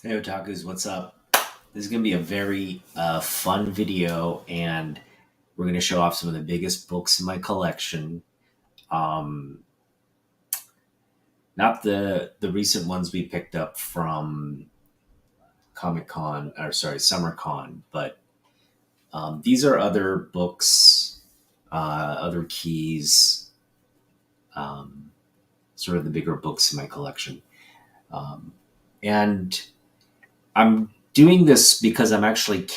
Hey Otakus, what's up? This is going to be a very fun video, and we're going to show off some of the biggest books in my collection. Um, Not the recent ones we picked up from Comic Con, or sorry, Summer Con, but these are other books, other keys, um, sort of the bigger books in my collection. And I'm doing this because I'm actually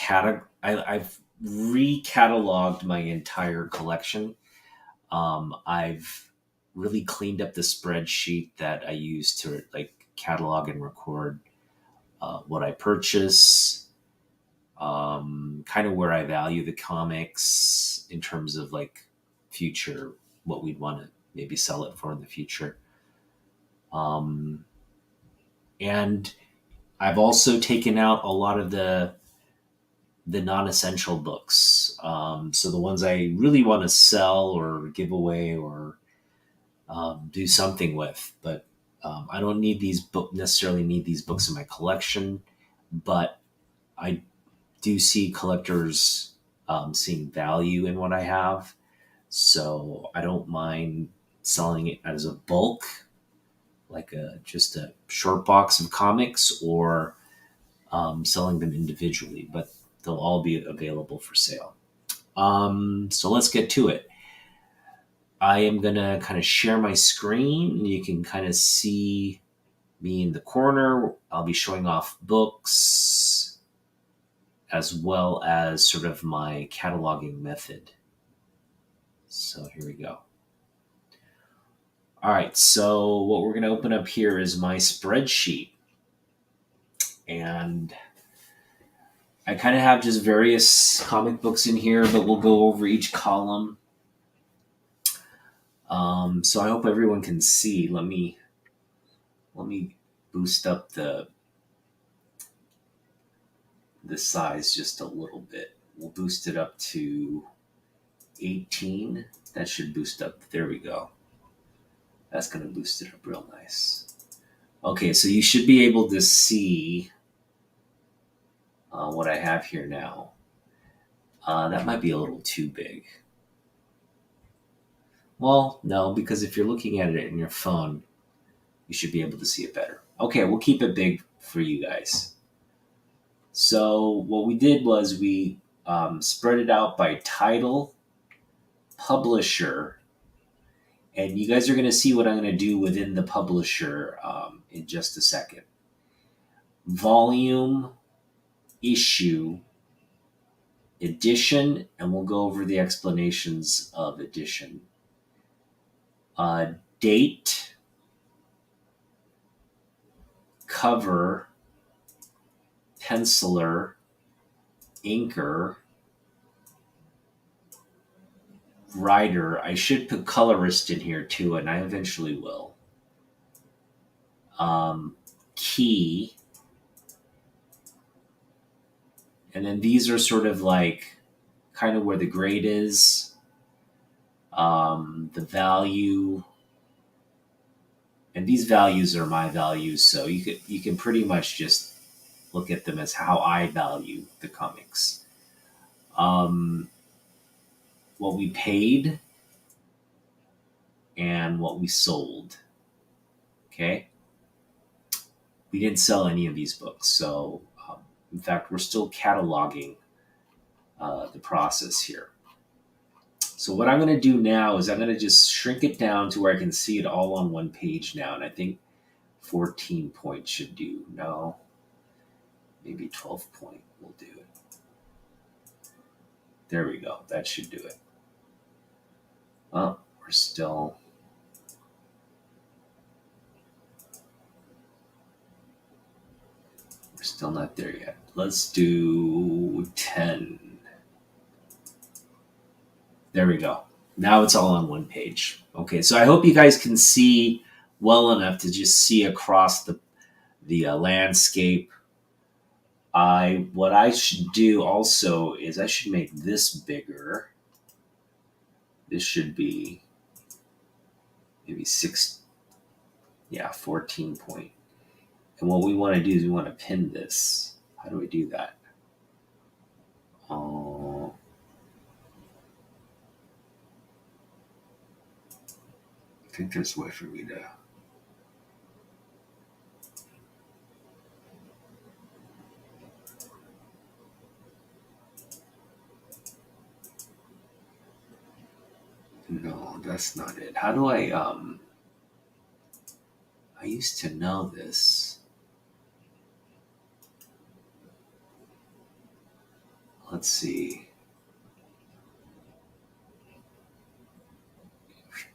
I've recatalogued my entire collection. I've really cleaned up the spreadsheet that I use to like catalog and record what I purchase, kind of where I value the comics in terms of like future, what we'd want to maybe sell it for in the future. Um, and I've also taken out a lot of the non-essential books. So the ones I really want to sell or give away or do something with, but I don't need necessarily need these books in my collection. But I do see collectors seeing value in what I have, so I don't mind selling it as a bulk, like just a short box of comics, or selling them individually. But they'll all be available for sale. So let's get to it. I am going to kind of share my screen, and you can kind of see me in the corner. I'll be showing off books as well as sort of my cataloging method. So here we go. All right, so what we're going to open up here is my spreadsheet. And I kind of have just various comic books in here, but we'll go over each column. So I hope everyone can see. Let me boost up the size just a little bit. We'll boost it up to 18. That should boost up. There we go. That's going to boost it up real nice. Okay, so you should be able to see what I have here now. That might be a little too big. Well, no, because if you're looking at it in your phone, you should be able to see it better. Okay, we'll keep it big for you guys. So what we did was we spread it out by title, publisher, and you guys are going to see what I'm going to do within the publisher in just a second. Volume, issue, edition, and we'll go over the explanations of edition. Date, cover, penciler, inker, writer. I should put colorist in here too, and I eventually will. Um, Key, and then these are sort of like kind of where the grade is, the value, and these values are my values, so you can pretty much just look at them as how I value the comics. Um, what we paid and what we sold. Okay, we didn't sell any of these books, so in fact, we're still cataloging the process here. So what I'm going to do now is I'm going to just shrink it down to where I can see it all on one page now, and I think 14 point should do. No, maybe 12 point will do it. There we go. That should do it. Oh, we're still not there yet. Let's do 10. There we go. Now it's all on one page. Okay, so I hope you guys can see well enough to just see across the landscape. What I should do also is I should make this bigger. This should be maybe 6, yeah, 14 point. And what we want to do is we want to pin this. How do we do that? Oh, I think there's a way for me to. No, that's not it. How do I used to know this. Let's see.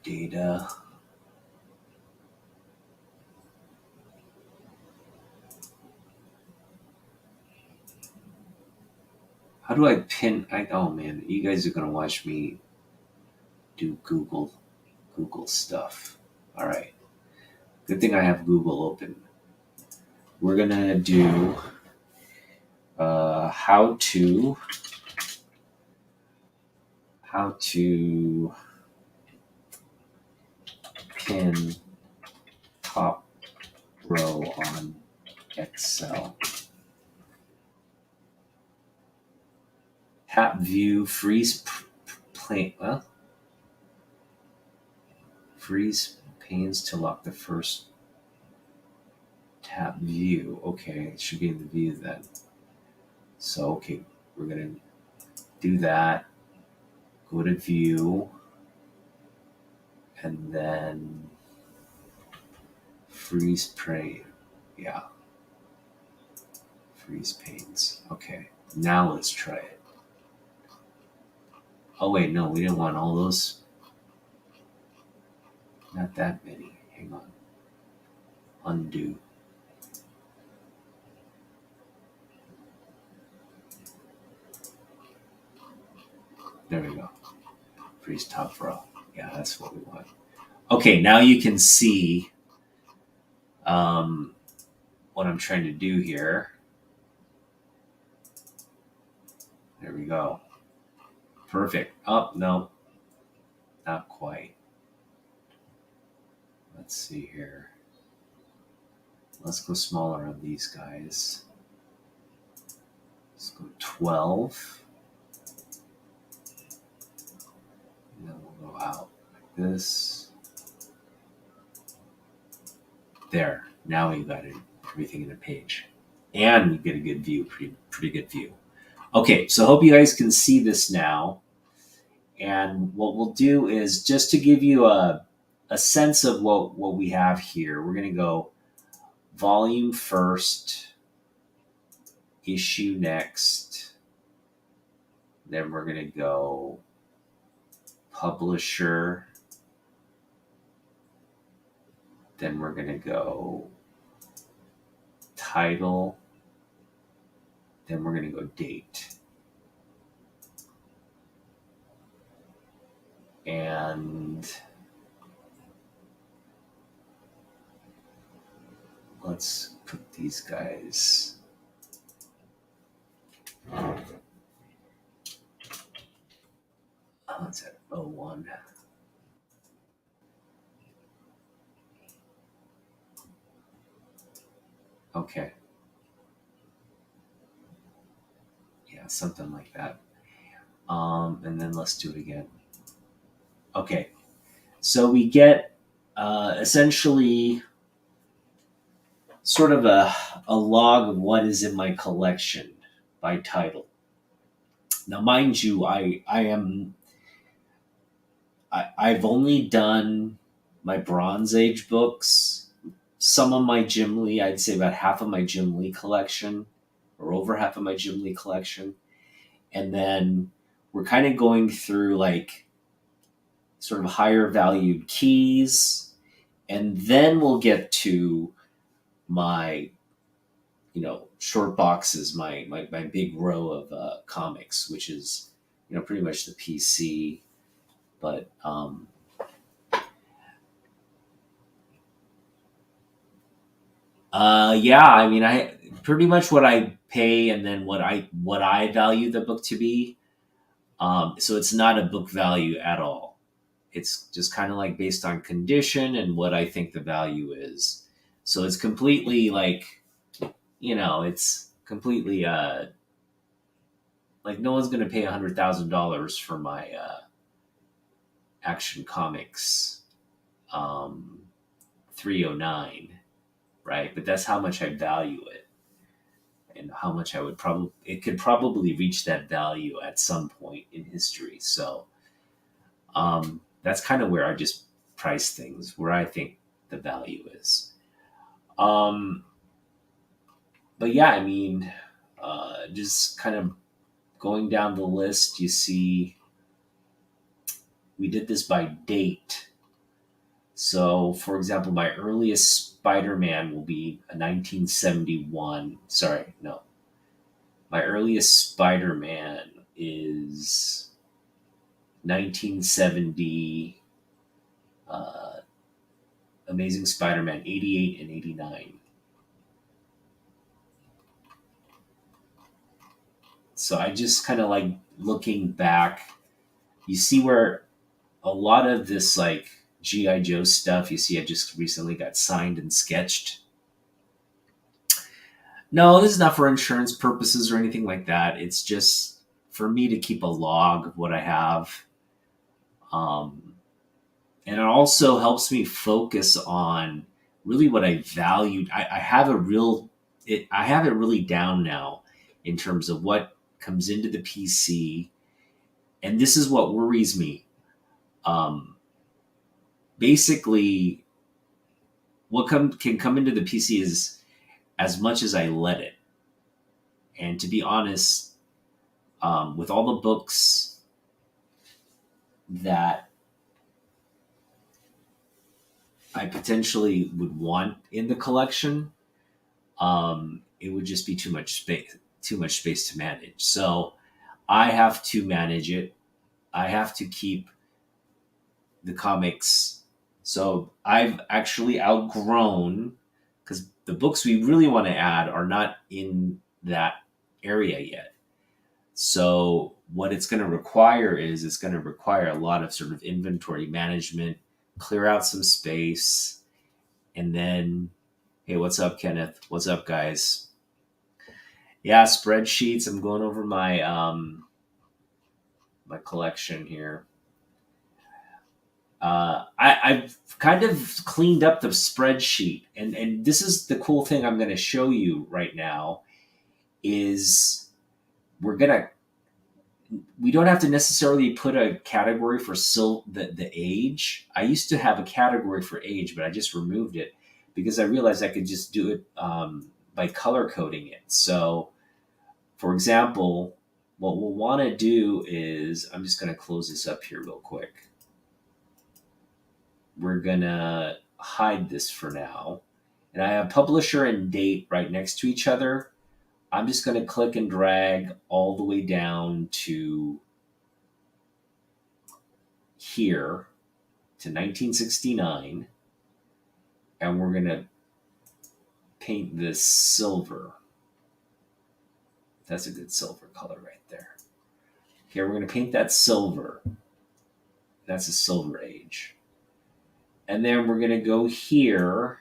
Data. How do I pin? Oh man, you guys are gonna watch me do Google stuff. All right. Good thing I have Google open. We're gonna do how to pin top row on Excel. Tap view, freeze plane. Freeze panes to lock the first. Tap view. Okay, it should be in the view then. So okay, we're gonna do that. Go to view, and then freeze pane. Yeah, freeze panes. Okay, now let's try it. Oh wait, no, we didn't want all those. Not that many. Hang on. Undo. There we go. Freeze top row. Yeah, that's what we want. Okay, now you can see what I'm trying to do here. There we go. Perfect. Oh, no. Not quite. Let's see here. Let's go smaller on these guys. Let's go 12. And then we'll go out like this. There. Now we got everything in a page. And we get a good view, pretty good view. Okay, so I hope you guys can see this now. And what we'll do is just to give you a sense of what we have here, we're going to go volume first, issue next, then we're going to go publisher, then we're going to go title, then we're going to go date. And let's put these guys. Let's at 01. Okay. Yeah, something like that. And then let's do it again. Okay. So we get essentially sort of a log of what is in my collection by title. Now, mind you, I've only done my Bronze Age books, some of my Jim Lee, I'd say about half of my Jim Lee collection, or over half of my Jim Lee collection. And then we're kind of going through like sort of higher valued keys. And then we'll get to my, short boxes, my big row of comics, which is, pretty much the PC. But yeah, I mean, I pretty much what I pay and then what I value the book to be. So it's not a book value at all. It's just kind of like based on condition and what I think the value is. So it's completely like, it's completely like no one's going to pay $100,000 for my Action Comics um, 309, right? But that's how much I value it, and how much I would probably it could probably reach that value at some point in history. So that's kind of where I just price things, where I think the value is. Um, but yeah, I mean, just kind of going down the list, you see, we did this by date. So, for example, my earliest Spider-Man will be a 1971. Sorry, no. My earliest Spider-Man is 1970, uh, Amazing Spider-Man 88 and 89. So I just kind of like looking back. You see where a lot of this like GI Joe stuff, you see, I just recently got signed and sketched. No, this is not for insurance purposes or anything like that. It's just for me to keep a log of what I have. Um, and it also helps me focus on really what I valued. I have I have it really down now in terms of what comes into the PC, and this is what worries me. Um, Basically, what can come into the PC is as much as I let it. And to be honest, with all the books that I potentially would want in the collection, it would just be too much space to manage. So I have to manage it. I have to keep the comics. So I've actually outgrown, because the books we really want to add are not in that area yet. So what it's going to require is it's going to require a lot of sort of inventory management, clear out some space, and then, hey, what's up, Kenneth? What's up, guys? Yeah, spreadsheets. I'm going over my collection here. I've kind of cleaned up the spreadsheet, and this is the cool thing I'm going to show you right now. Is we're gonna we don't have to necessarily put a category for the age. I used to have a category for age, but I just removed it because I realized I could just do it by color coding it. So, for example, what we'll want to do is, I'm just going to close this up here real quick. We're going to hide this for now. And I have publisher and date right next to each other. I'm just going to click and drag all the way down to here to 1969. And we're going to paint this silver. That's a good silver color right there. Okay, we're going to paint that silver. That's a silver age. And then we're going to go here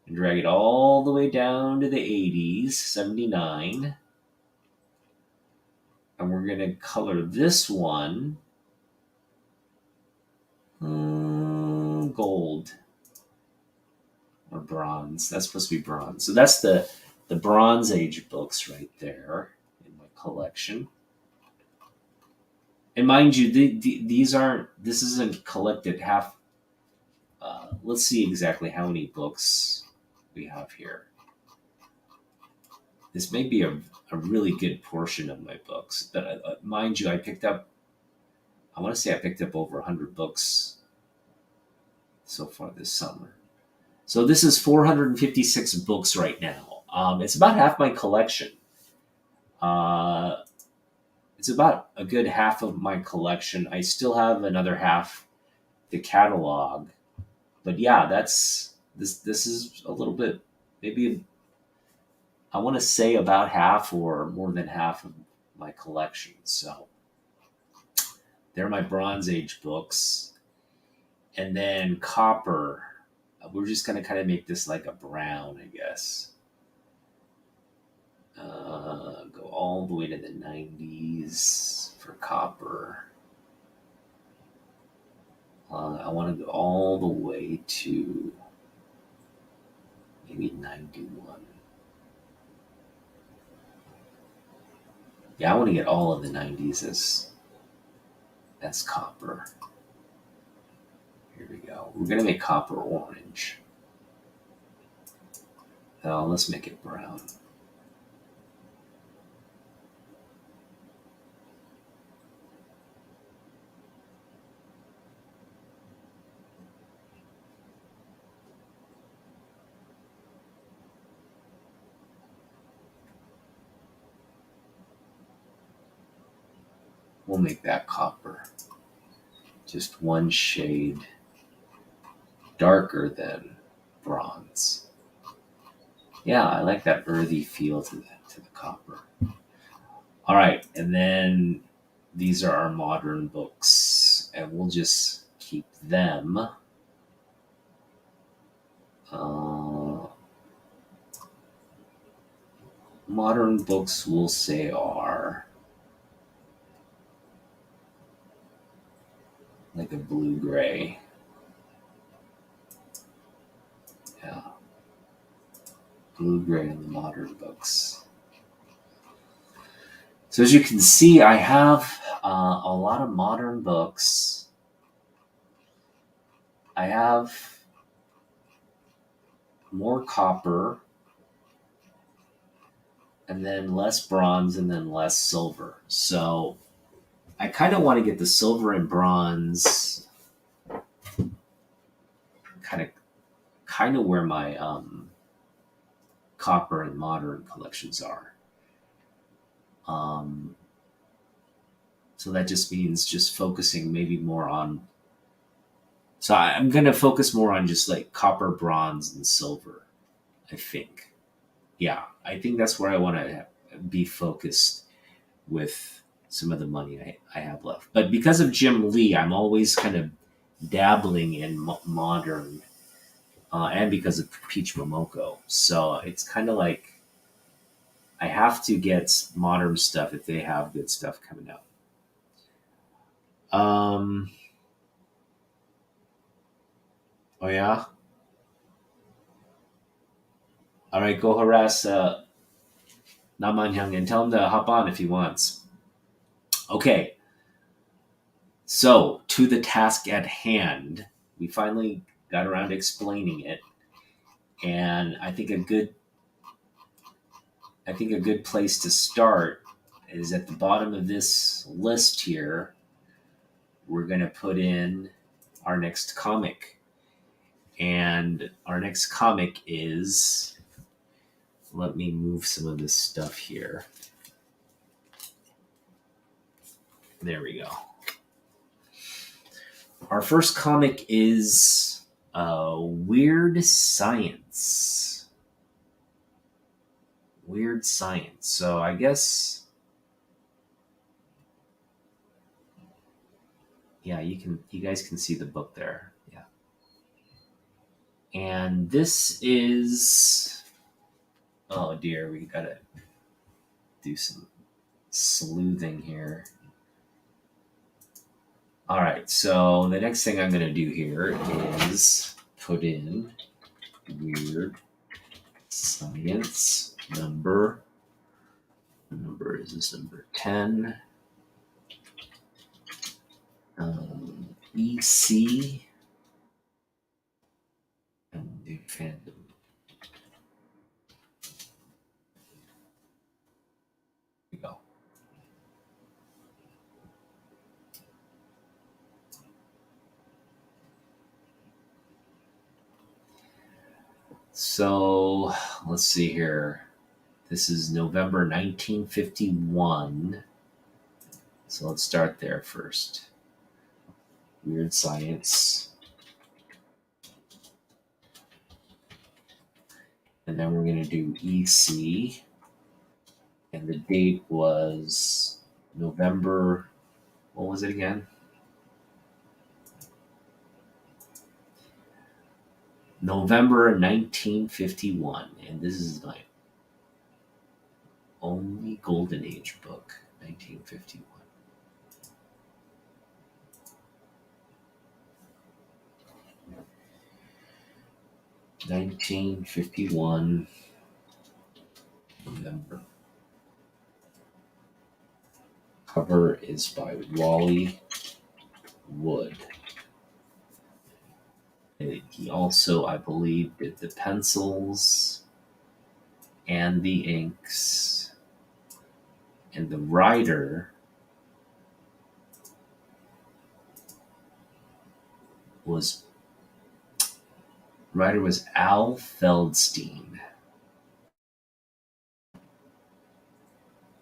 and drag it all the way down to the 80s, 79. And we're going to color this one gold or bronze. That's supposed to be bronze. So that's the Bronze Age books right there in my collection. And mind you, this isn't collected half. Let's see exactly how many books we have here. This may be a really good portion of my books, but mind you, I want to say I picked up over 100 books so far this summer. So this is 456 books right now. It's about half my collection. It's about a good half of my collection. I still have another half to catalog. But yeah, this is a little bit, maybe I want to say about half or more than half of my collection. So they're my Bronze Age books. And then copper. we're just going to kind of make this like a brown, I guess. Go all the way to the 90s for copper. I want to go all the way to maybe 91. Yeah, I want to get all of the 90s as copper. Here we go. We're going to make copper orange. Oh, let's make it brown. We'll make that copper. Just one shade darker than bronze. Yeah, I like that earthy feel to the copper. All right, and then these are our modern books, and we'll just keep them. Modern books, we'll say, are like a blue gray. Yeah, blue gray in the modern books. So as you can see, I have a lot of modern books. I have more copper, and then less bronze, and then less silver. So I kind of want to get the silver and bronze kind of where my copper and modern collections are. So that just means just focusing maybe more on. So I'm going to focus more on just like copper, bronze, and silver, I think. Yeah, I think that's where I want to be focused with some of the money I have left. But because of Jim Lee, I'm always kind of dabbling in modern, and because of Peach Momoko. So it's kind of like I have to get modern stuff if they have good stuff coming out. Oh yeah. All right, go harass Naman and tell him to hop on if he wants. Okay. So to the task at hand, we finally got around to explaining it, and I think a good place to start is at the bottom of this list here. We're going to put in our next comic. And our next comic is, let me move some of this stuff here. There we go. Our first comic is Weird Science. Weird Science. So I guess, yeah, you guys can see the book there. Yeah. And this is, oh dear, we gotta do some sleuthing here. All right, so the next thing I'm going to do here is put in Weird Science number. The number is this number 10. EC. And do fandom. Here we go. So let's see here. This is November 1951. So let's start there first. Weird Science. And then we're going to do EC. And the date was November, what was it again? November 1951. And this is my only Golden Age book, 1951. 1951, November. Cover is by Wally Wood. And he also, I believe, did the pencils and the inks. And the was writer was Al Feldstein.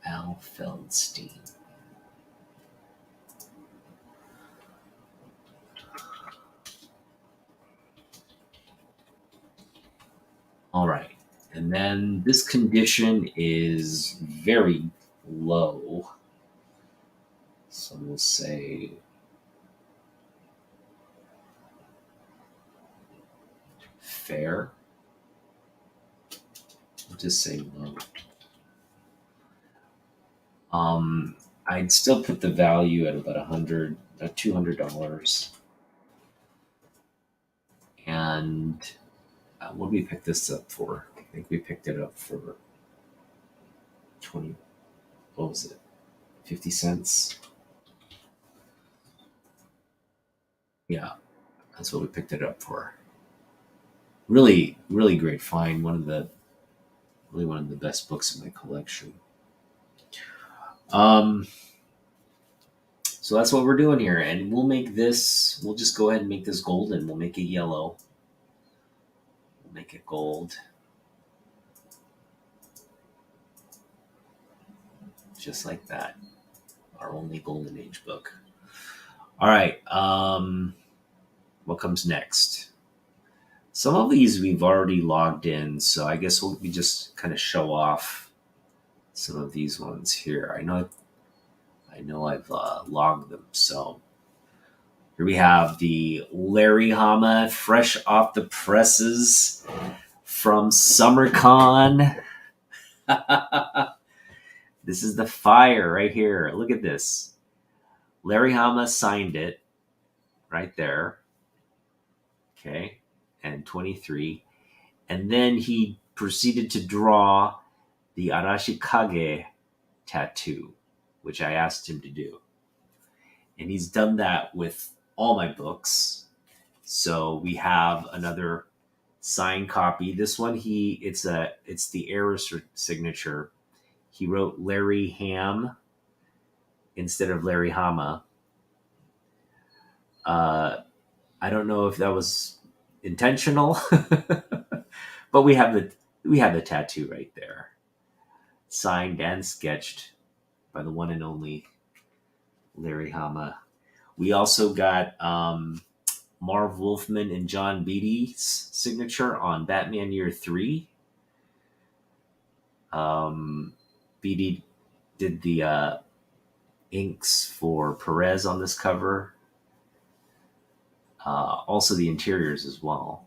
Al Feldstein. All right. And then this condition is very low. So we'll say fair. We'll just say low. I'd still put the value at about $200. And what did we pick this up for? I think we picked it up for 20. What was it? 50 cents. Yeah, that's what we picked it up for. Really, really great find. One of the best books in my collection. So that's what we're doing here, and we'll make this. We'll just go ahead and make this golden. We'll make it yellow. We'll make it gold, just like that. Our only Golden Age book. All right. What comes next? Some of these we've already logged in, so I guess we just kind of show off some of these ones here. I know I've logged them. So here we have the Larry Hama, fresh off the presses from SummerCon. This is the fire right here. Look at this. Larry Hama signed it right there. Okay. And 23. And then he proceeded to draw the Arashikage tattoo, which I asked him to do. And he's done that with all my books. So we have another signed copy. This one it's the error signature. He wrote Larry Ham instead of Larry Hama. I don't know if that was intentional, but we have the tattoo right there, signed and sketched by the one and only Larry Hama. We also got Marv Wolfman and John Beatty's signature on Batman Year 3. Beatty did the inks for Perez on this cover. Also the interiors as well.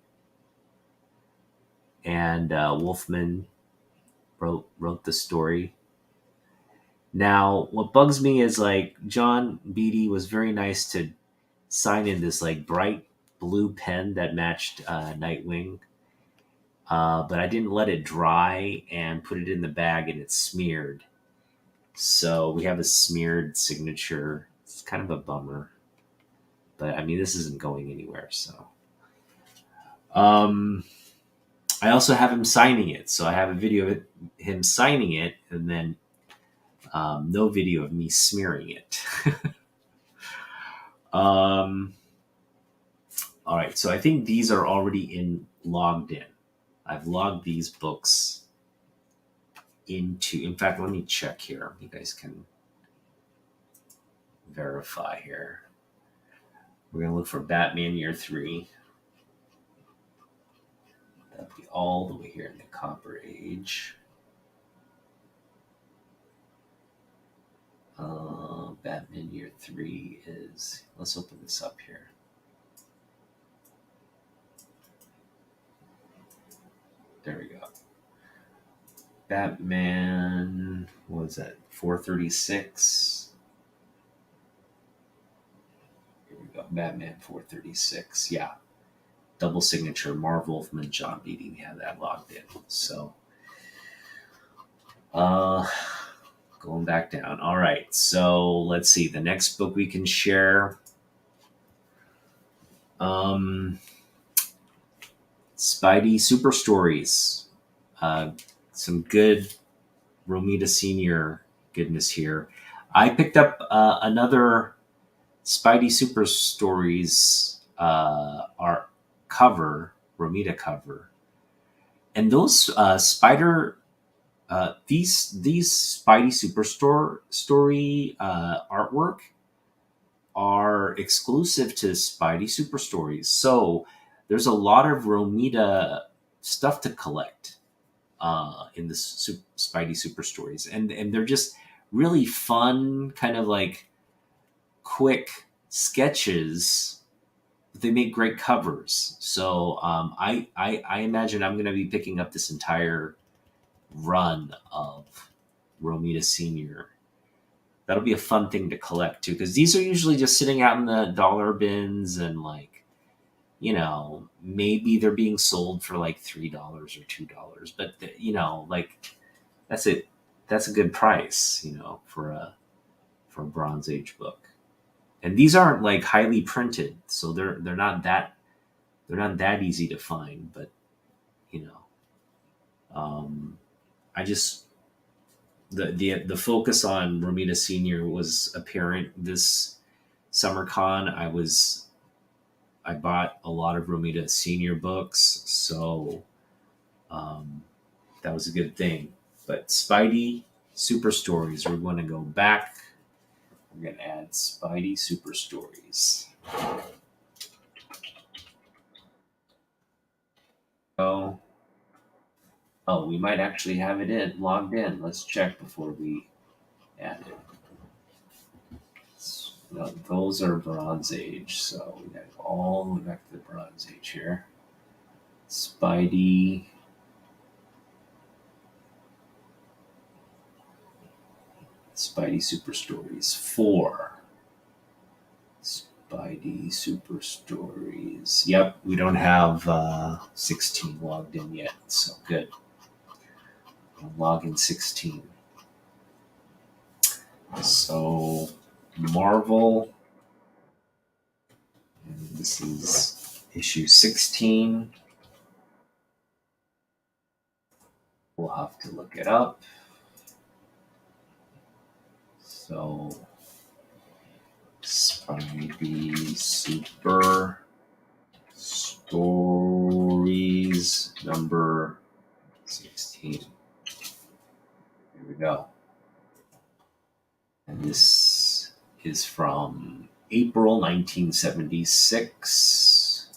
And Wolfman wrote the story. Now, what bugs me is like John Beatty was very nice to sign in this like bright blue pen that matched Nightwing. But I didn't let it dry and put it in the bag, and it smeared. So we have a smeared signature. It's kind of a bummer. But I mean, this isn't going anywhere. So I also have him signing it. So I have a video of him signing it, and then no video of me smearing it. All right. So I think these are already logged in. I've logged these books in fact, let me check here. You guys can verify here. We're going to look for Batman Year 3. That'll be all the way here in the Copper Age. Batman Year 3 is... Let's open this up here. There we go. Batman, what was that? 436. Here we go. Batman 436. Yeah. Double signature, Marv Wolfman, John Beatty. Yeah, that logged in. So, uh, going back down. All right. So let's see. The next book we can share. Um, Spidey Super Stories. Uh, some good Romita Senior goodness here. I picked up another Spidey Super Stories art cover, Romita cover, and those these Spidey Superstore story artwork are exclusive to Spidey Super Stories. So there's a lot of Romita stuff to collect in the Spidey Super Stories, and they're just really fun, kind of like quick sketches. They make great covers. So I imagine I'm going to be picking up this entire run of Romita Senior. That'll be a fun thing to collect too, because these are usually just sitting out in the dollar bins and like, maybe they're being sold for like $3 or $2, but like that's it. That's a good price, for a Bronze Age book. And these aren't like highly printed, so they're not that easy to find. But you know, I just the focus on Romita Senior was apparent this summer con. I bought a lot of Romita Senior books, so um, that was a good thing. But Spidey Super Stories, we're going to go back. We're going to add Spidey Super Stories. Oh, oh, we might actually have it logged in. Let's check before we add it. No, those are Bronze Age, so we got to go all the way back to the Bronze Age here. Spidey. Spidey Super Stories 4. Spidey Super Stories. Yep, we don't have 16 logged in yet, so good. I'll log in 16. So, Marvel. And this is issue 16. We'll have to look it up. So, Spidey Super Stories number 16. Here we go. And this is from April 1976.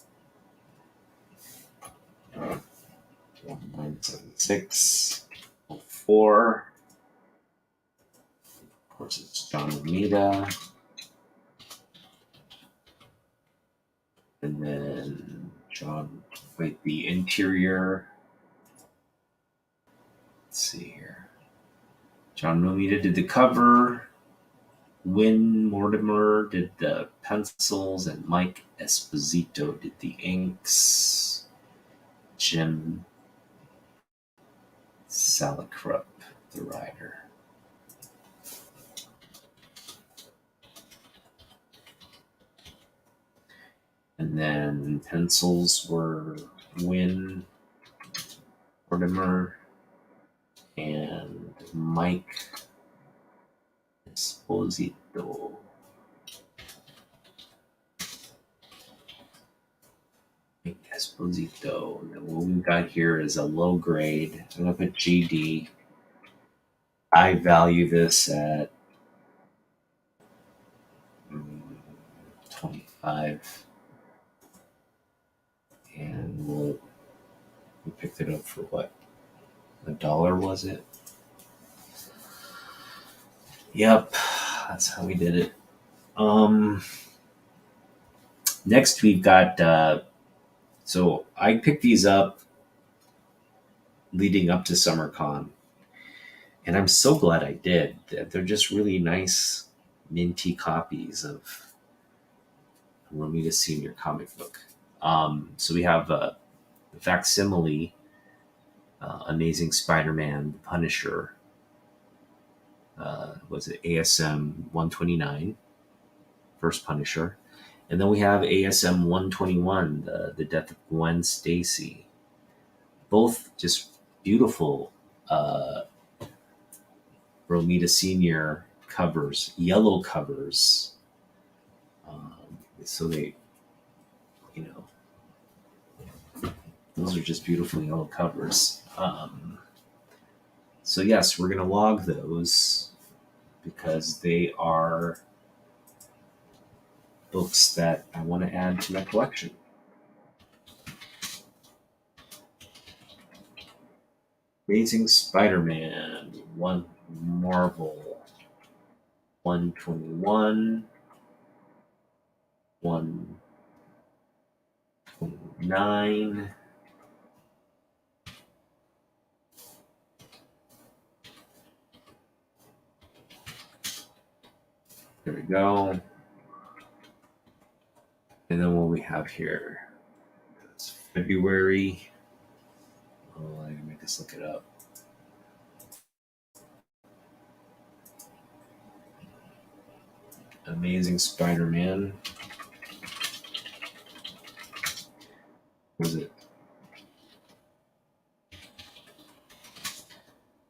1976. 04. Of course, it's John Romita. And then the interior. Let's see here. John Romita did the cover. Win Mortimer did the pencils, and Mike Esposito did the inks. Jim Salicrup, the writer. And then pencils were Win Mortimer and Mike Esposito. Mike Esposito. And then what we've got here is a low grade. I'm going to put GD. I value this at 25. And we picked it up for what? $1, was it? Yep, that's how we did it. Next we've got so I picked these up leading up to SummerCon, and I'm so glad I did. They're just really nice, minty copies of Romita Senior comic book. So we have the facsimile, Amazing Spider-Man, The Punisher. Was it ASM 129, first Punisher, and then we have ASM 121, the Death of Gwen Stacy. Both just beautiful Romita Senior covers, yellow covers. So they, you know, those are just beautiful yellow covers. So yes, we're gonna log those because they are books that I want to add to my collection. Amazing Spider-Man, one Marvel, 121, 129. There we go. And then what we have here, it's February. Oh, I can make us look it up. Amazing Spider-Man. What is it?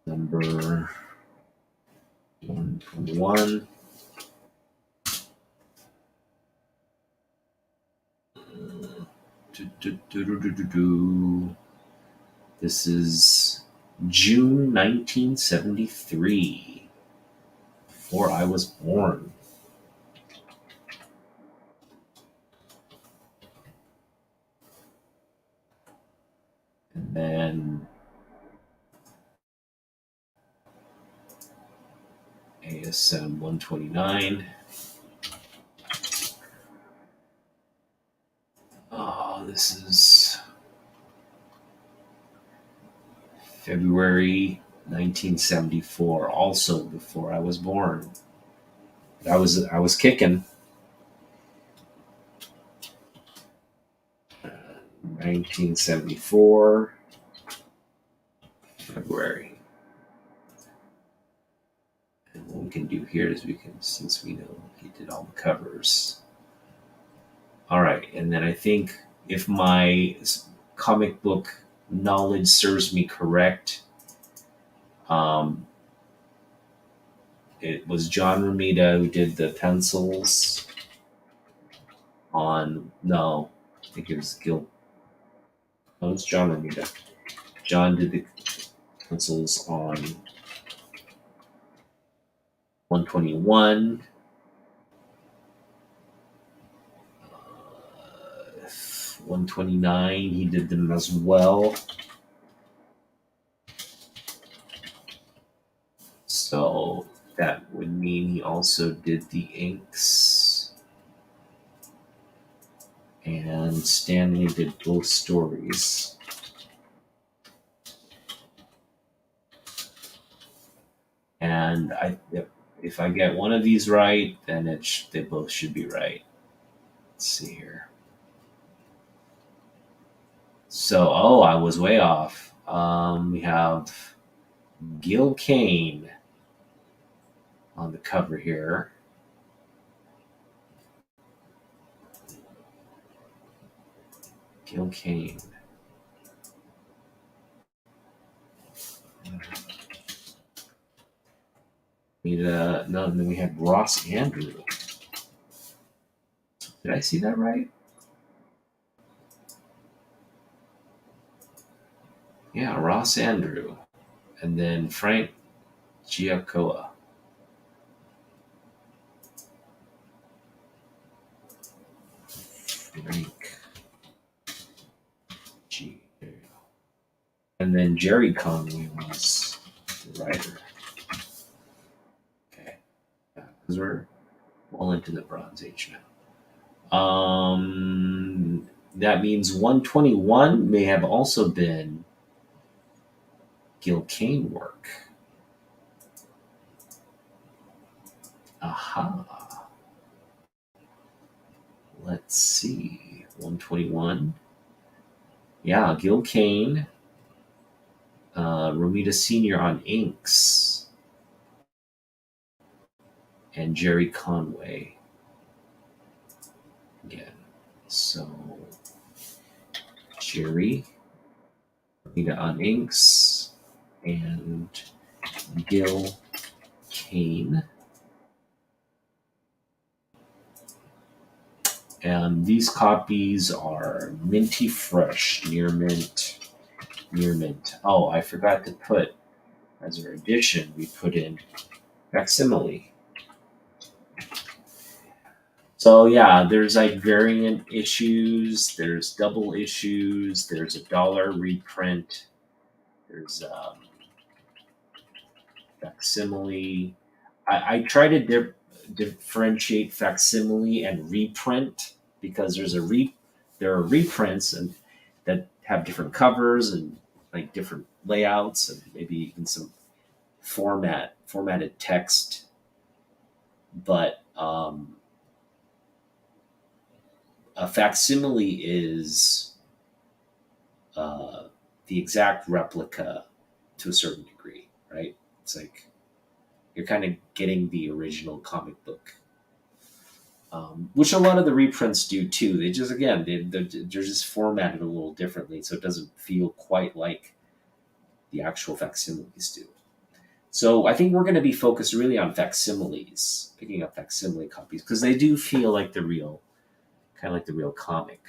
Number 121. This is June 1973, before I was born. And then ASM 129. This is February 1974, also before I was born. I was kicking. 1974, February. And what we can do here is we can, since we know he did all the covers. All right, and then I think if my comic book knowledge serves me correct, it was John Romita who did the pencils on. No, I think it was Gil. No, it's John Romita. John did the pencils on 121. 129, he did them as well. So that would mean he also did the inks. And Stanley did both stories. And if I get one of these right, then they both should be right. Let's see here. So, I was way off. We have Gil Kane on the cover here. Gil Kane. No, and then we had Ross Andrew. Did I see that right? Yeah, Ross Andrew. And then Frank Giacoa. Frank G. And then Jerry Conway was the writer. Okay. Yeah, because we're well into the Bronze Age now. That means 121 may have also been Gil Kane work. Aha. Let's see. 121. Yeah, Gil Kane, Romita Sr. on inks, and Jerry Conway again. So Jerry, Romita on inks, and Gil Kane. And these copies are minty fresh, near mint, near mint. Oh, I forgot to put, as our addition, we put in facsimile. So yeah, there's like variant issues, there's double issues, there's a dollar reprint, there's facsimile. I try to differentiate facsimile and reprint because there are reprints and that have different covers and like different layouts and maybe even some formatted text, but a facsimile is uh, the exact replica to a certain degree, right? It's like you're kind of getting the original comic book, which a lot of the reprints do too. They just again they're just formatted a little differently, so it doesn't feel quite like the actual facsimiles do. So I think we're going to be focused really on facsimiles, picking up facsimile copies because they do feel like the real, kind of like the real comic.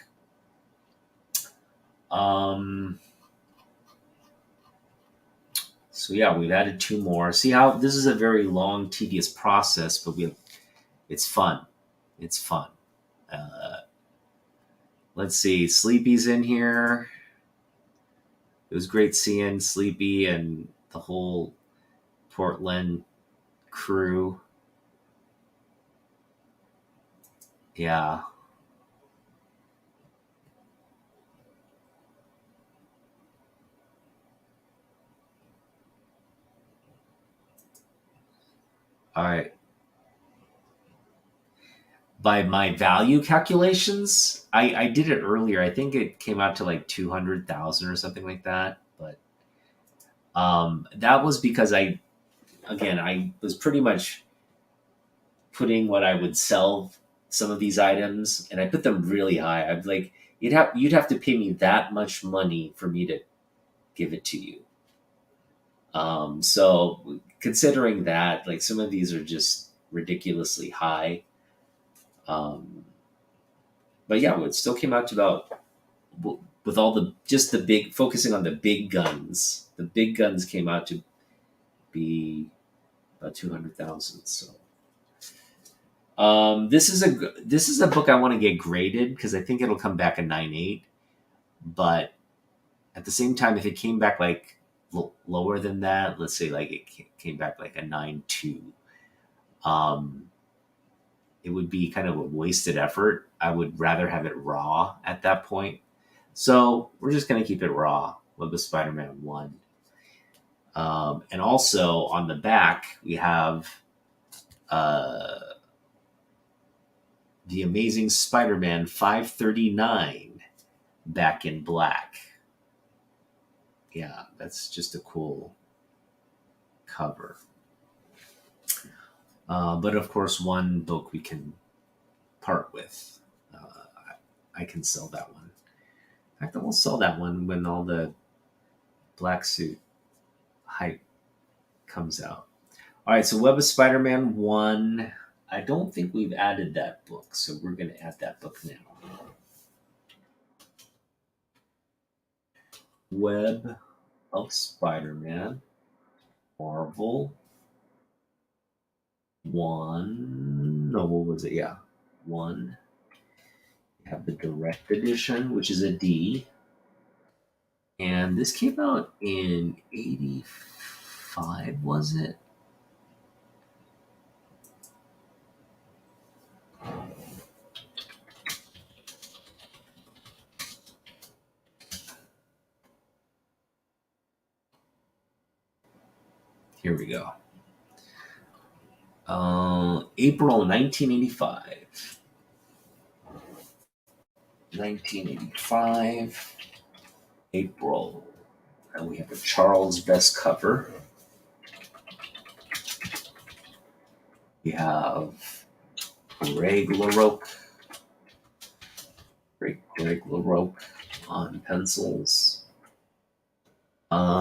Um, so yeah, we've added two more. See how this is a very long, tedious process, but it's fun. It's fun. Uh, let's see, Sleepy's in here. It was great seeing Sleepy and the whole Portland crew. Yeah. All right. By my value calculations, I did it earlier. I think it came out to like 200,000 or something like that. But that was because I was pretty much putting what I would sell some of these items, and I put them really high. I'd like you'd have to pay me that much money for me to give it to you. So considering that, like some of these are just ridiculously high. Um, but yeah, it still came out to about with all the just the big focusing on the big guns. The big guns came out to be about 200,000. So this is a book I want to get graded because I think it'll come back a 9.8. But at the same time, if it came back like lower than that, let's say like it came back like a 9.2, um, it would be kind of a wasted effort. I would rather have it raw at that point. So we're just gonna keep it raw. Web of Spider-Man 1. And also on the back we have uh, the Amazing Spider-Man 539 back in black. Yeah, that's just a cool cover. But of course, one book we can part with. I can sell that one. In fact, I will sell that one when all the black suit hype comes out. All right, so Web of Spider-Man 1. I don't think we've added that book, so we're going to add that book now. Web of Spider-Man, Marvel 1. No, what was it? Yeah, 1. We have the direct edition, which is a D. And this came out in 85, was it? Here we go. April 1985. 1985. April. And we have a Charles Vest cover. We have Greg LaRocque. Greg LaRocque on pencils.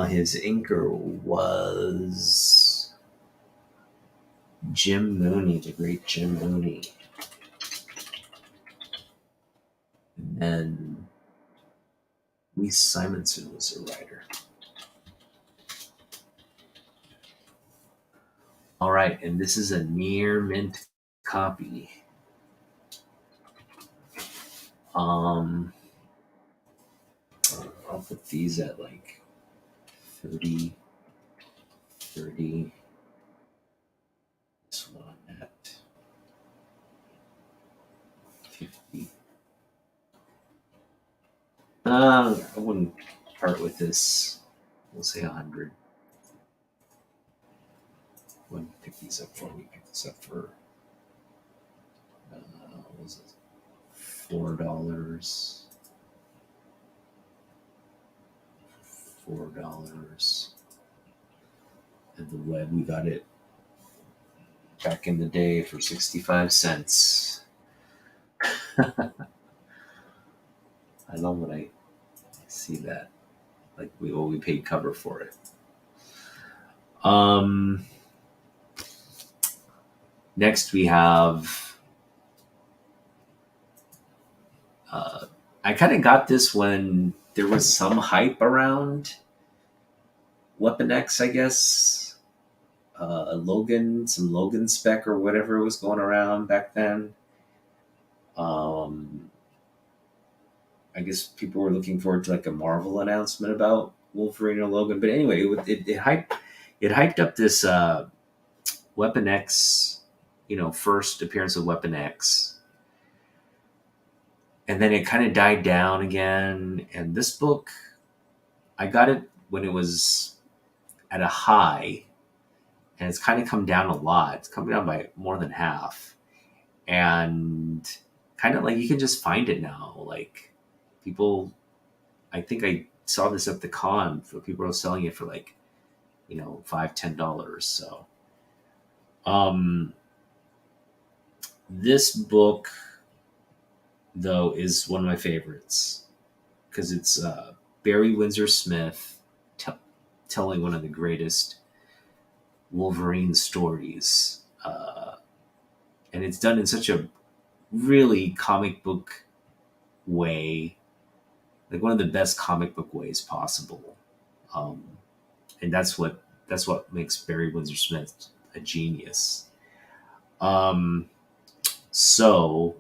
His inker was Jim Mooney, the great Jim Mooney. And then Lee Simonson was a writer. All right, and this is a near mint copy. I'll put these at like 30. This one at 50. I wouldn't part with this. We'll say 100. Wouldn't pick these up for. We picked this up for what was it? $4. And the web, we got it back in the day for 65 cents. I love when I see that. Like we paid cover for it. Next we have I kind of got this when there was some hype around Weapon X, I guess. Some Logan spec or whatever was going around back then. I guess people were looking forward to like a Marvel announcement about Wolverine or Logan. But anyway, it hyped up this Weapon X, first appearance of Weapon X. And then it kind of died down again. And this book, I got it when it was at a high, and it's kind of come down a lot. It's come down by more than half. And kind of like you can just find it now. Like people, I think I saw this at the con, for people are selling it for like, $5-10. So, this book, though, is one of my favorites because it's Barry Windsor Smith telling one of the greatest Wolverine stories, and it's done in such a really comic book way, like one of the best comic book ways possible, and that's what makes Barry Windsor Smith a genius. So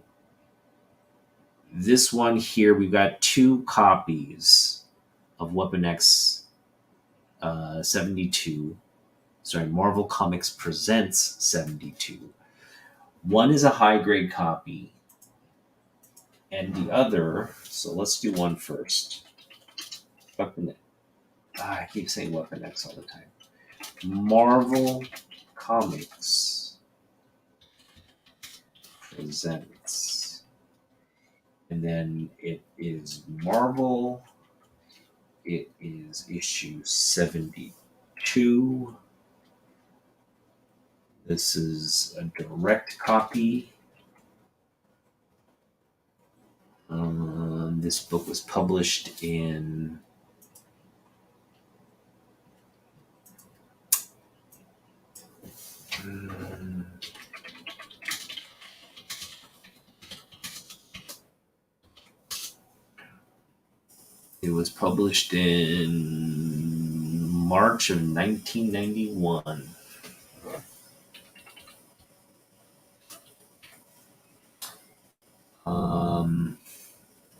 this one here, we've got 2 copies of Weapon X 72. Sorry, Marvel Comics Presents 72. One is a high grade copy, and the other, so let's do one first. I keep saying Weapon X all the time. Marvel Comics Presents. And then it is Marvel. It is issue 72. This is a direct copy. This book was published in it was published in March of 1991.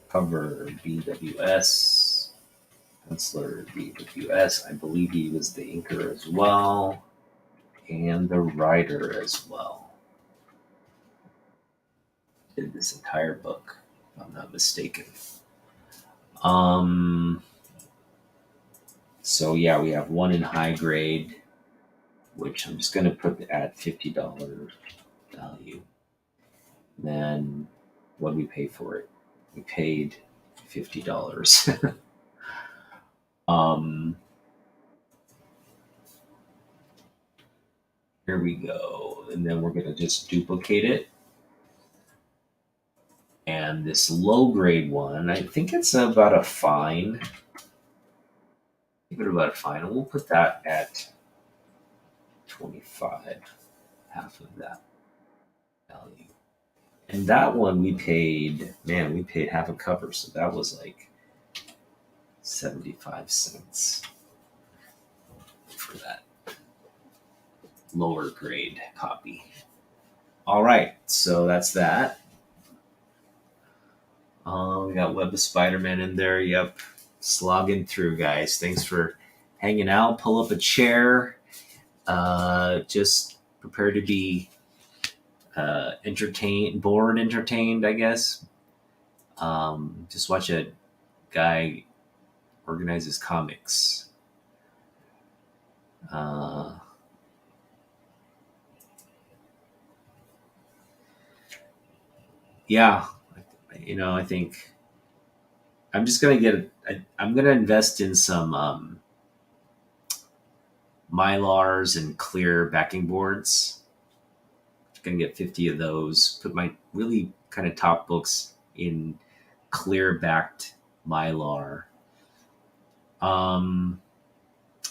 Cover BWS, penciler BWS. I believe he was the inker as well, and the writer as well. Did this entire book, if I'm not mistaken. So yeah, we have one in high grade, which I'm just going to put at $50 value. Then what did we pay for it? We paid $50. um, Here we go. And then we're going to just duplicate it. And this low grade one, I think it's about a fine. Give it about a fine. And we'll put that at 25, half of that value. And that one we paid, man, we paid half a cover. So that was like 75 cents for that lower grade copy. All right. So that's that. We got Web of Spider-Man in there. Yep. Slogging through, guys. Thanks for hanging out. Pull up a chair. Just prepare to be entertained, I guess. Just watch a guy organize his comics. Yeah, I think I'm just gonna I'm gonna invest in some Mylars and clear backing boards. Gonna get 50 of those. Put my really kind of top books in clear backed Mylar. And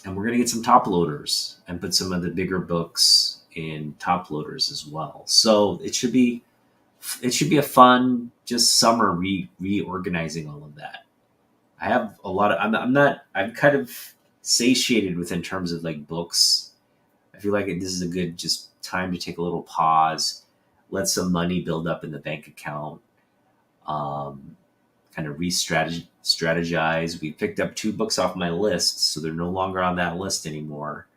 we're gonna get some top loaders and put some of the bigger books in top loaders as well. So it should be a fun just summer reorganizing all of that. I have a lot of I'm kind of satiated with in terms of like books. I feel like this is a good just time to take a little pause, let some money build up in the bank account, kind of strategize. We picked up 2 books off my list, so they're no longer on that list anymore.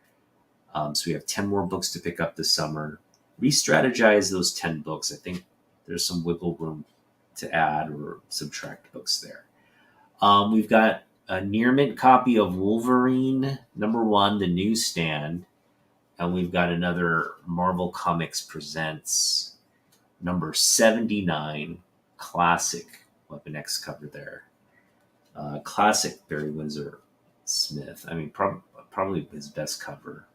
So we have 10 more books to pick up this summer. Re-strategize those 10 books. I think there's some wiggle room to add or subtract books there. We've got a near mint copy of Wolverine #1, the newsstand, and we've got another Marvel Comics Presents #79 classic Weapon X cover there. Classic Barry Windsor Smith. I mean, probably his best cover.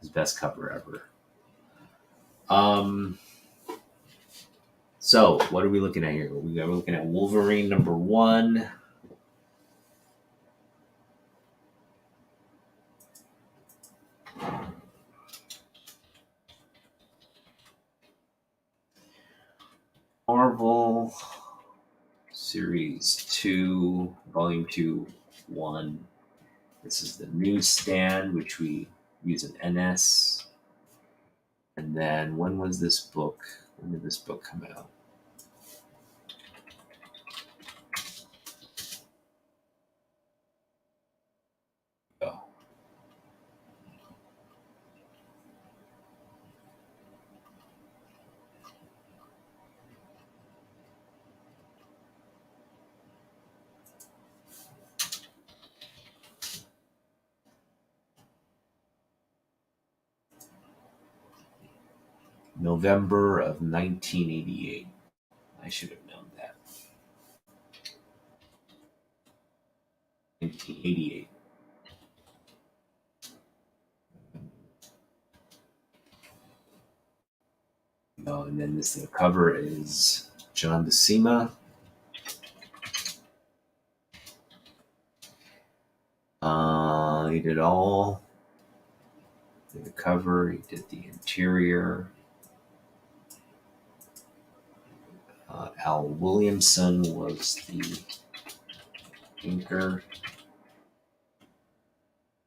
His best cover ever. So what are we looking at here? We're looking at Wolverine #1. Marvel Series 2, Volume 2, 1. This is the newsstand, which we use an NS. And then when was this book? When did this book come out? Oh. November of 1988. I should have known that. 1988. Oh, and then the cover is John Buscema. He did all. Did the cover. He did the interior. Al Williamson was the inker,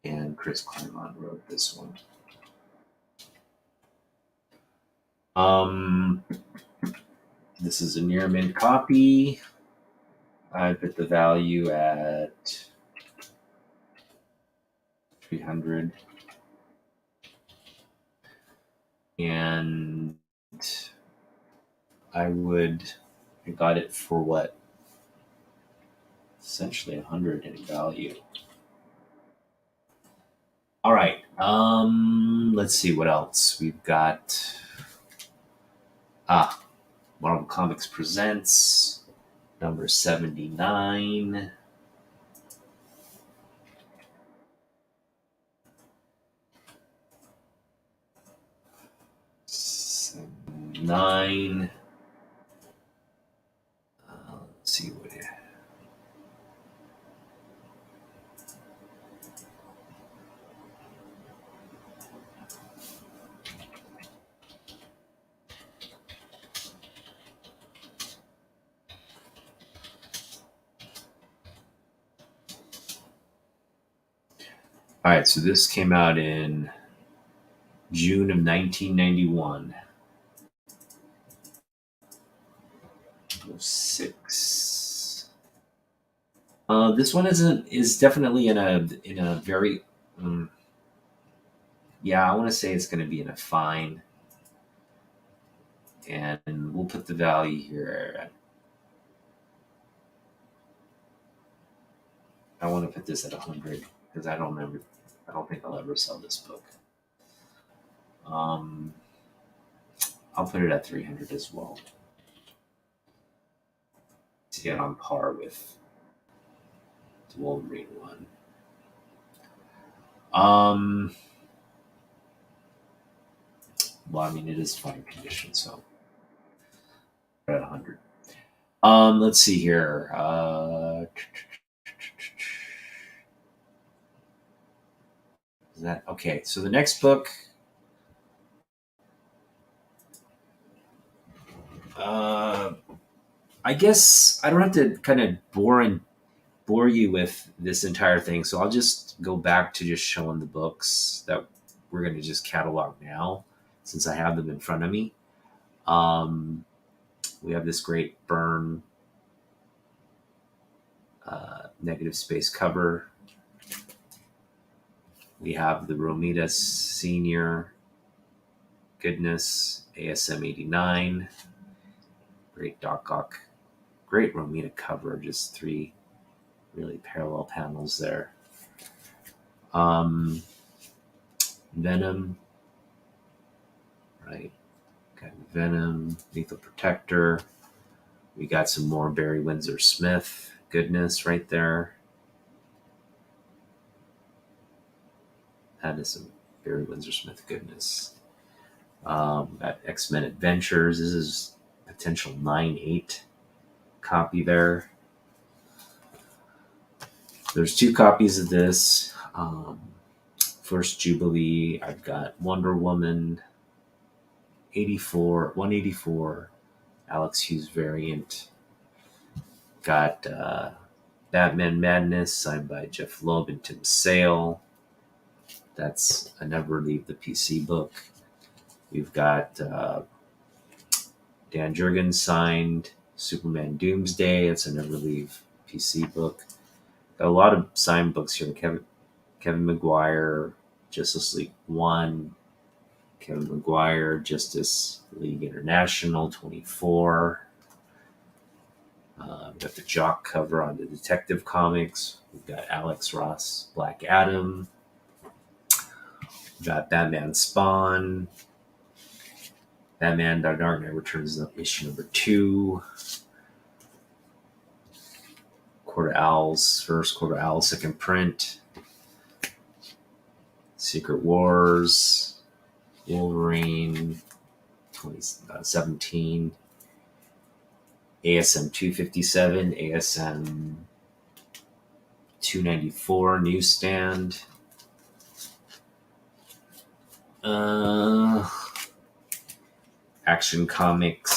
and Chris Claremont wrote this one. This is a near mint copy. I put the value at 300, and I got it for what? Essentially 100 in value. All right, Let's see what else we've got. Ah, Marvel Comics Presents number 79. 9. Let's see what. All right, so this came out in June of 1991. 6. This one is definitely in a very yeah, I want to say it's going to be in a fine, and we'll put the value here. I want to put this at 100 because I don't remember. I don't think I'll ever sell this book. Um, I'll put it at 300 as well to get on par with the Wolverine one. Well, I mean, it is fine condition, so we're at 100. Let's see here. Is that okay? So the next book, uh, I guess I don't have to kind of bore you with this entire thing, so I'll just go back to just showing the books that we're going to just catalog now, since I have them in front of me. We have this great Burn negative space cover. We have the Romita Senior Goodness ASM 89. Great Doc Ock. Great Romita cover. Just 3 really parallel panels there. Venom. Right. Got Venom. Lethal Protector. We got some more Barry Windsor Smith goodness right there. That is some Barry Windsor Smith goodness. Got X-Men Adventures. This is potential 9/8 copy there. There's 2 copies of this. First Jubilee. I've got Wonder Woman 184, Alex Hughes variant. Got Batman Madness, signed by Jeff Loeb and Tim Sale. That's a Never Leave the PC book. We've got Dan Jurgens signed Superman Doomsday. It's a Never Leave PC book. Got a lot of signed books here. Kevin Maguire, Justice League 1, Kevin Maguire, Justice League International 24. We've got the Jock cover on the Detective Comics. We've got Alex Ross, Black Adam. We've got Batman Spawn. Batman Dark Knight Returns, issue number 2. Quarter Owls, first Quarter Owl, second print. Secret Wars, Wolverine 2017, ASM 257, ASM 294 newsstand. Action Comics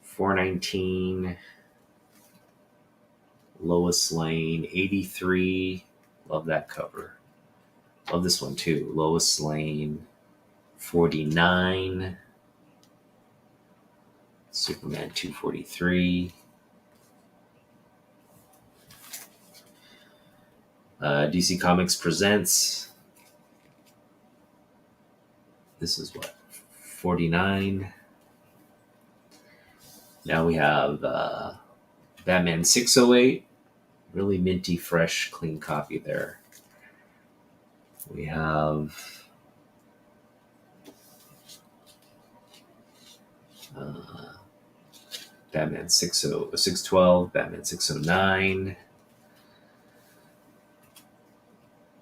419, Lois Lane 83. Love that cover. Love this one too. Lois Lane 49. Superman 243. DC Comics Presents. This is what? 49. Now we have Batman 608. Really minty, fresh, clean copy there. We have Batman 612, Batman 609,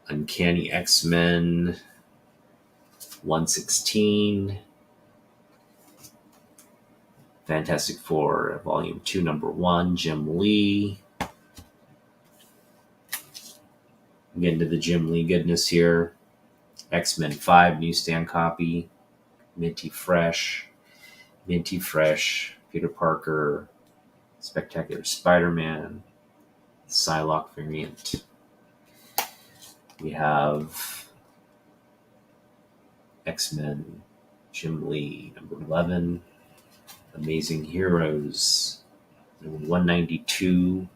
Uncanny X-Men 116, Fantastic Four Volume 2, Number 1, Jim Lee. I'm getting to the Jim Lee goodness here. X-Men 5, newsstand copy. Minty Fresh. Peter Parker. Spectacular Spider-Man. Psylocke variant. We have X-Men Jim Lee, number 11. Amazing Heroes, number 192.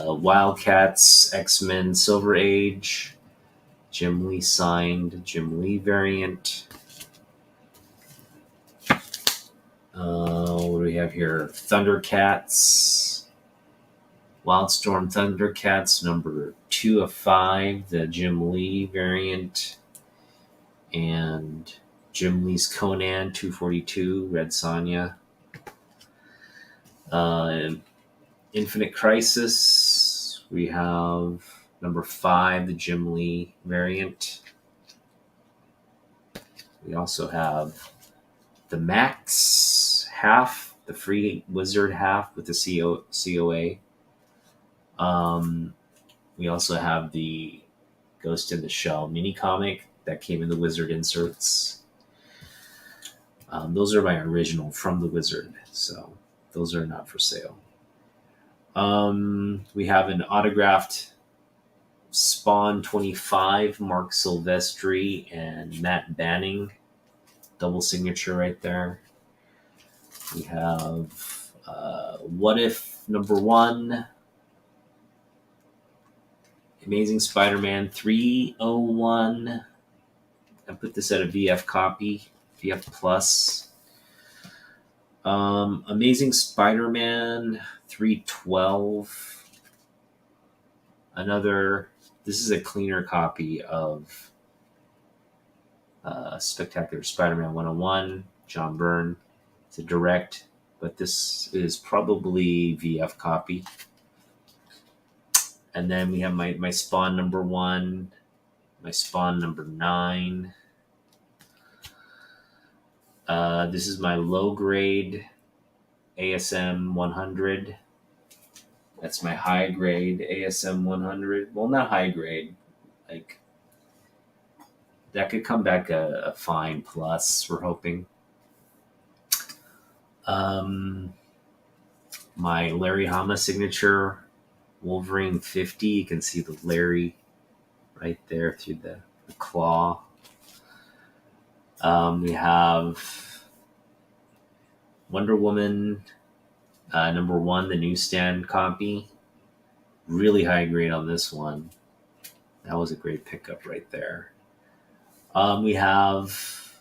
Wildcats, X-Men Silver Age, Jim Lee signed, Jim Lee variant. What do we have here? Thundercats, Wildstorm Thundercats, number 2 of 5, the Jim Lee variant. And Jim Lee's Conan 242, Red Sonja. Infinite Crisis, we have number 5, the Jim Lee variant. We also have the Max half, the free Wizard half with the COA. We also have the Ghost in the Shell mini comic that came in the Wizard inserts. Those are my original from the Wizard, so those are not for sale. We have an autographed Spawn 25, Mark Silvestri and Matt Banning. Double signature right there. We have What If number 1. Amazing Spider-Man 301. I put this at a VF copy, VF Plus. Amazing Spider-Man 312. This is a cleaner copy of Spectacular Spider-Man 101, John Byrne. It's a direct, but this is probably VF copy. And then we have my Spawn number 1, my Spawn number 9. This is my low grade ASM 100. That's my high grade ASM 100. Well, not high grade. Like, that could come back a fine plus, we're hoping. My Larry Hama signature, Wolverine 50. You can see the Larry right there through the claw. We have Wonder Woman number 1, the newsstand copy. Really high grade on this one. That was a great pickup right there. We have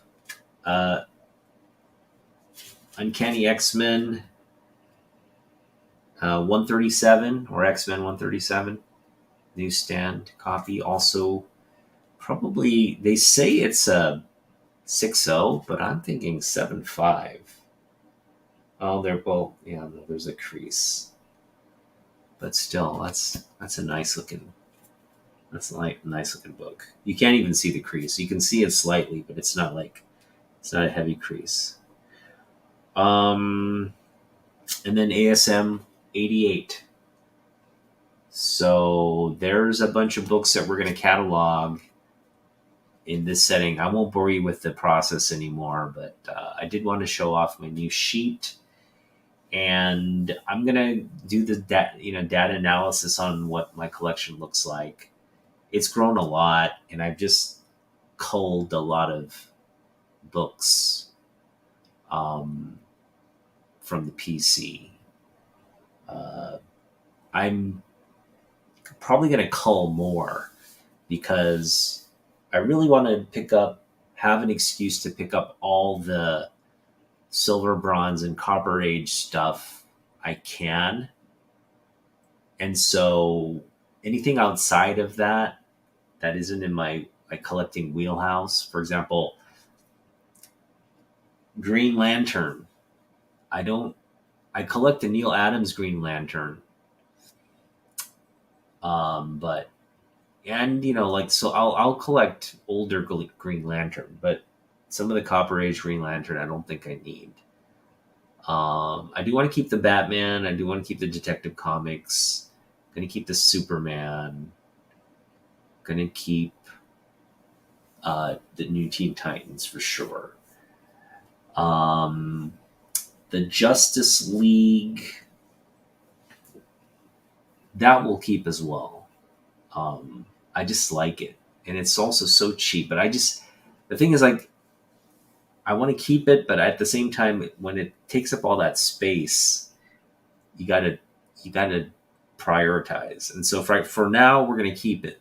Uncanny X-Men 137, or X-Men 137 newsstand copy. Also, probably, they say it's a 6.0, but I'm thinking 7.5. Oh, there's a crease, but still, that's a nice looking book. You can't even see the crease. You can see it slightly, but it's not a heavy crease. And then ASM 88. So there's a bunch of books that we're going to catalog in this setting. I won't bore you with the process anymore, but I did want to show off my new sheet, and I'm going to do the data analysis on what my collection looks like. It's grown a lot, and I've just culled a lot of books from the PC. I'm probably going to cull more because I really want to have an excuse to pick up all the Silver, Bronze, and Copper Age stuff. I can. And so anything outside of that that isn't in my collecting wheelhouse, for example, Green Lantern. I don't. I collect the Neil Adams Green Lantern, but and like so I'll collect older Green Lantern, but some of the Copper Age Green Lantern I don't think I need. I do want to keep the Batman. I do want to keep the Detective Comics. Going to keep the Superman. Going to keep the new Teen Titans for sure. Um, the Justice League, that will keep as well. I just like it, and it's also so cheap. But the thing is, like, I want to keep it, but at the same time, when it takes up all that space, you gotta you gotta prioritize. And so for now, we're gonna keep it.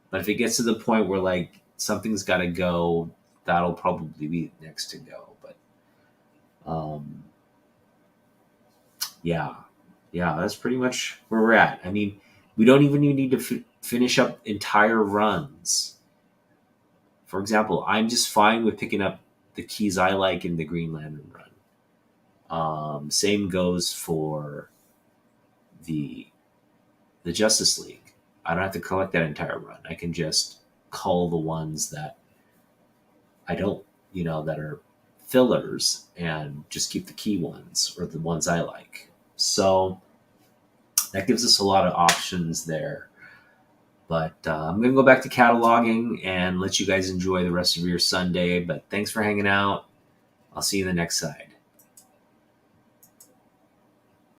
But if it gets to the point where like something's got to go, that'll probably be next to go. But um, yeah, yeah, that's pretty much where we're at. I mean, we don't even need to finish up entire runs. For example, I'm just fine with picking up the keys I like in the Green Lantern run. Same goes for the the Justice League. I don't have to collect that entire run. I can just cull the ones that I don't, that are fillers and just keep the key ones or the ones I like. So that gives us a lot of options there. But I'm going to go back to cataloging and let you guys enjoy the rest of your Sunday. But thanks for hanging out. I'll see you in the next side.